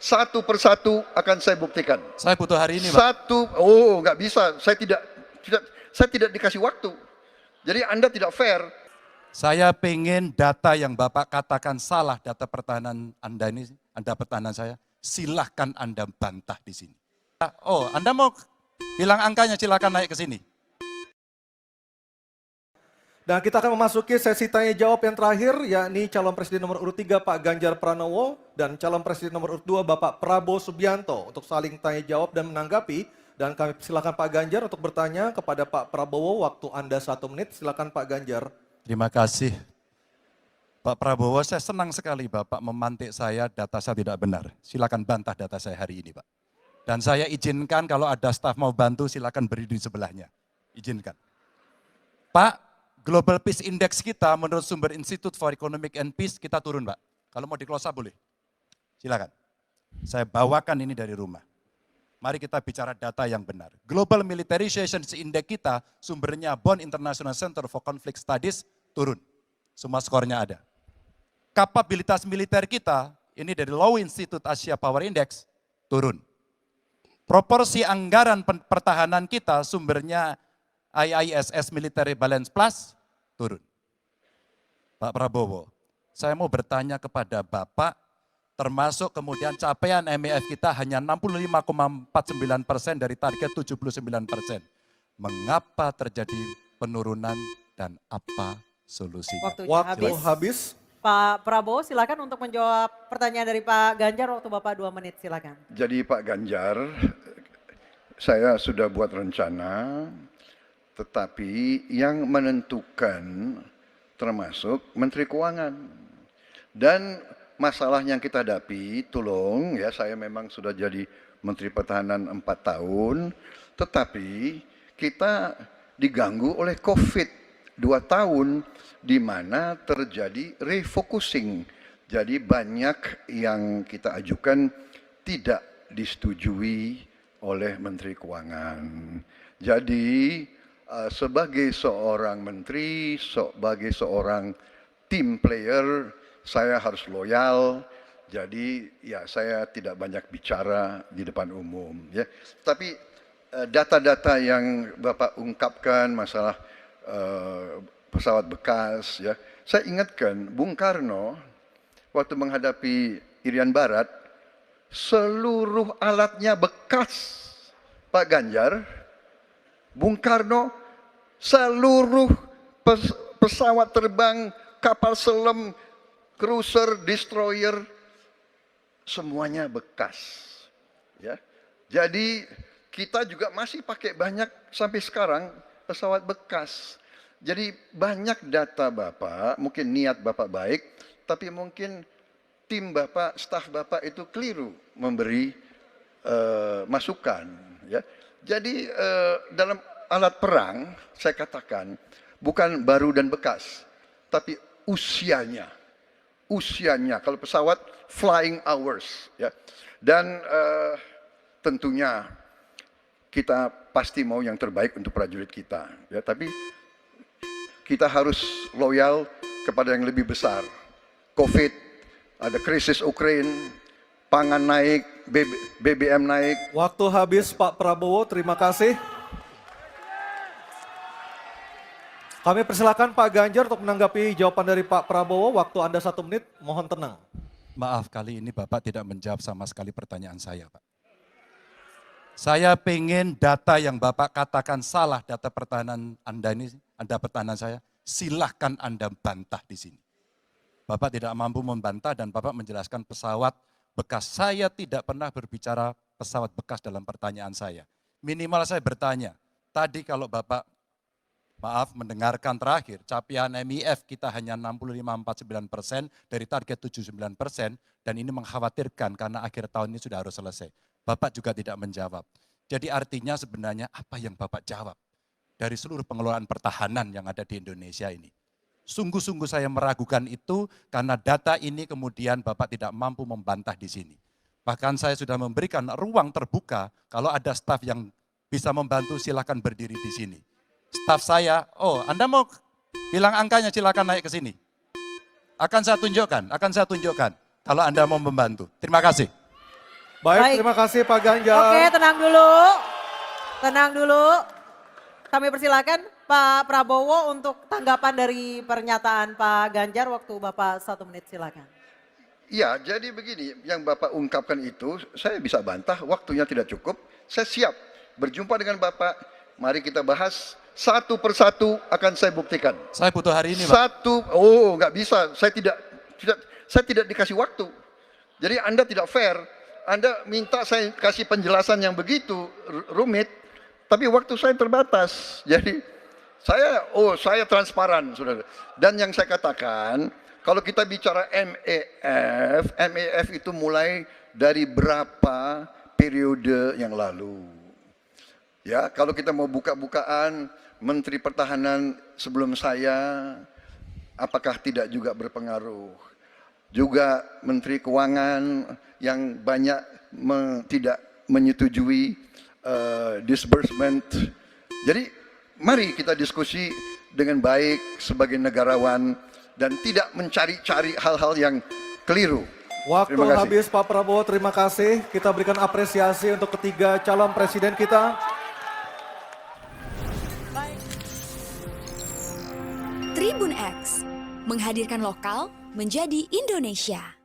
Satu persatu akan saya buktikan. Saya butuh hari ini, Pak. Nggak bisa. Saya tidak dikasih waktu. Jadi Anda tidak fair. Saya pengen data yang Bapak katakan salah, data pertahanan Anda ini, Anda pertahanan saya, silahkan Anda bantah di sini. Oh, Anda mau bilang angkanya, silahkan naik ke sini. Dan kita akan memasuki sesi tanya jawab yang terakhir, yakni calon presiden nomor urut 3 Pak Ganjar Pranowo dan calon presiden nomor urut 2 Bapak Prabowo Subianto untuk saling tanya jawab dan menanggapi. Dan kami silakan Pak Ganjar untuk bertanya kepada Pak Prabowo, waktu Anda 1 menit, silakan Pak Ganjar. Terima kasih. Pak Prabowo, saya senang sekali Bapak memantik saya, data saya tidak benar. Silakan bantah data saya hari ini, Pak. Dan saya izinkan kalau ada staf mau bantu, silakan berdiri di sebelahnya. Izinkan. Pak, Global Peace Index kita menurut sumber Institute for Economic and Peace kita turun, Pak. Kalau mau diklosa boleh. Silakan. Saya bawakan ini dari rumah. Mari kita bicara data yang benar. Global Militarization Index kita sumbernya Bonn International Center for Conflict Studies turun. Semua skornya ada. Kapabilitas militer kita, ini dari Law Institute Asia Power Index, turun. Proporsi anggaran pertahanan kita sumbernya IISS Military Balance Plus turun. Pak Prabowo, saya mau bertanya kepada Bapak, termasuk kemudian capaian MEF kita hanya 65,49% dari target 79%. Mengapa terjadi penurunan dan apa solusinya? Waktu habis. Pak Prabowo silakan untuk menjawab pertanyaan dari Pak Ganjar, waktu Bapak 2 menit silakan. Jadi Pak Ganjar, saya sudah buat rencana, tetapi yang menentukan termasuk Menteri Keuangan. Dan masalah yang kita hadapi, tolong ya, saya memang sudah jadi Menteri Pertahanan 4 tahun, tetapi kita diganggu oleh COVID 2 tahun, di mana terjadi refocusing. Jadi banyak yang kita ajukan tidak disetujui oleh Menteri Keuangan. Jadi sebagai seorang menteri, sebagai seorang team player, saya harus loyal. Jadi ya saya tidak banyak bicara di depan umum. Ya. Tapi data-data yang Bapak ungkapkan masalah pesawat bekas, ya, saya ingatkan Bung Karno waktu menghadapi Irian Barat, seluruh alatnya bekas. Pak Ganjar, Bung Karno, seluruh pesawat terbang, kapal selam, cruiser, destroyer, semuanya bekas. Ya. Jadi kita juga masih pakai banyak sampai sekarang pesawat bekas. Jadi banyak data Bapak, mungkin niat Bapak baik, tapi mungkin tim Bapak, staf Bapak itu keliru memberi masukan. Ya. Jadi dalam alat perang, saya katakan, bukan baru dan bekas, tapi usianya. Usianya, kalau pesawat flying hours. Ya. Dan tentunya kita pasti mau yang terbaik untuk prajurit kita. Ya, tapi kita harus loyal kepada yang lebih besar. COVID, ada krisis Ukraina, pangan naik, BBM naik. Waktu habis Pak Prabowo, terima kasih. Kami persilakan Pak Ganjar untuk menanggapi jawaban dari Pak Prabowo. Waktu Anda 1 menit, mohon tenang. Maaf, kali ini Bapak tidak menjawab sama sekali pertanyaan saya, Pak. Saya pengen data yang Bapak katakan salah, data pertahanan Anda ini, Anda pertahanan saya, silahkan Anda bantah di sini. Bapak tidak mampu membantah dan Bapak menjelaskan pesawat bekas. Saya tidak pernah berbicara pesawat bekas dalam pertanyaan saya. Minimal saya bertanya, tadi kalau Bapak, maaf, mendengarkan terakhir, capaian MEF kita hanya 65,49% dari target 79%, dan ini mengkhawatirkan karena akhir tahun ini sudah harus selesai. Bapak juga tidak menjawab. Jadi artinya sebenarnya apa yang Bapak jawab dari seluruh pengelolaan pertahanan yang ada di Indonesia ini? Sungguh-sungguh saya meragukan itu karena data ini kemudian Bapak tidak mampu membantah di sini. Bahkan saya sudah memberikan ruang terbuka, kalau ada staf yang bisa membantu silakan berdiri di sini. Staf saya, oh Anda mau bilang angkanya silakan naik ke sini. Akan saya tunjukkan kalau Anda mau membantu. Terima kasih. Baik, terima kasih Pak Ganjar. Oke, tenang dulu. Tenang dulu. Kami persilakan Pak Prabowo untuk tanggapan dari pernyataan Pak Ganjar. Waktu Bapak 1 menit, silakan. Iya, jadi begini, yang Bapak ungkapkan itu saya bisa bantah, waktunya tidak cukup. Saya siap berjumpa dengan Bapak. Mari kita bahas satu persatu, akan saya buktikan. Saya butuh hari ini, Pak. Nggak bisa. Saya tidak dikasih waktu. Jadi Anda tidak fair. Anda minta saya kasih penjelasan yang begitu rumit, tapi waktu saya terbatas. Jadi saya transparan, saudara. Dan yang saya katakan, kalau kita bicara MEF itu mulai dari berapa periode yang lalu. Ya, kalau kita mau buka-bukaan, Menteri Pertahanan sebelum saya, apakah tidak juga berpengaruh? Juga Menteri Keuangan yang banyak tidak menyetujui disbursement. Jadi mari kita diskusi dengan baik sebagai negarawan dan tidak mencari-cari hal-hal yang keliru. Waktu Terima kasih. habis Pak Prabowo, terima kasih. Kita berikan apresiasi untuk ketiga calon presiden kita. Tribun X menghadirkan lokal menjadi Indonesia.